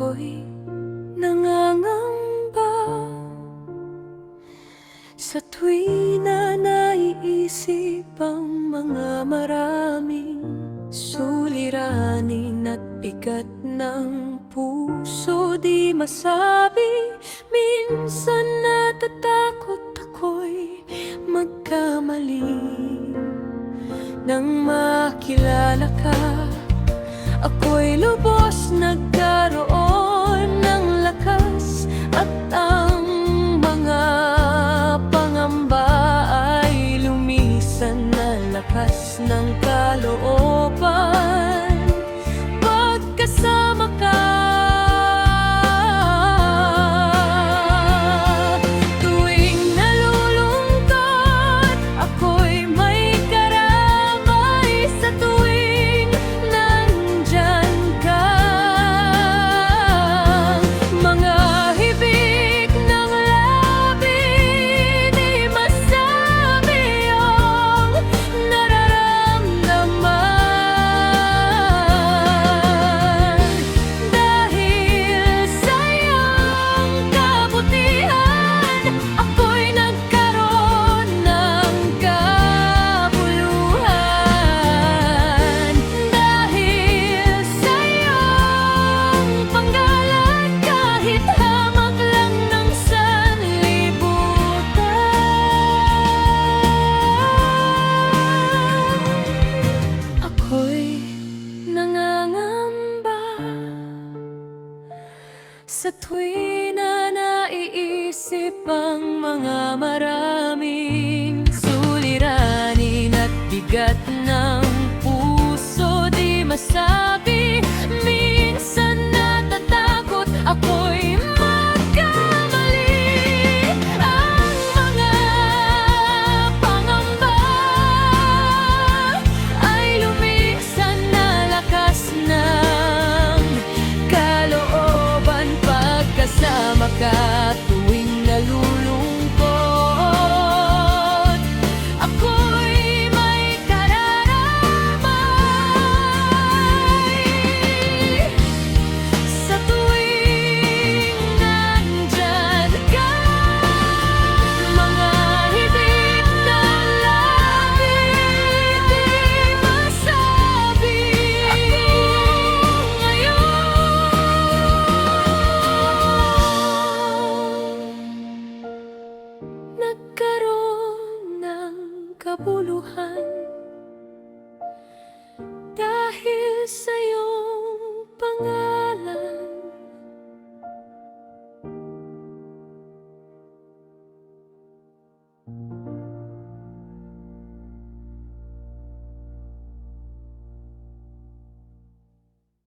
ako'y nangangamba sa tuwing na naiisip ang mga maraming suliranin at bigat ng puso. Di masabi, minsan natatakot ako'y magkamali. Nang makilala ka, ako'y lubos nagkaroon ng lakas, at ang mga pangamba ay lumisan na lakas ng kalooban. Pagkasama ka, tuwing nalulungkot, ako'y may karamay sa tuwing nandyan ka. Mga hibig ng labi, di masabi ang nararamdaman. Dahil sa iyong kabutihan, ako'y nagkaroon ng kabuluhan. Dahil sa iyong panggalang, kahit hamak lang ng sanlibutan, ako'y nangangamba sa tuwing na naiisip ang mga maraming suliranin at bigat ng puso. Di masabi, minsan natatakot ako'y magkamali. Ang mga pangamba ay lumisan na lakas ng kalooban. Pagkasama ka, tuwing nalulungkot, ako'y may kararamay sa tuwing nandyan ka. Mga hibig ng labi, di masabi ako ngayon nagkaroon ng kabuluhan. Dahil sa iyong pangalan,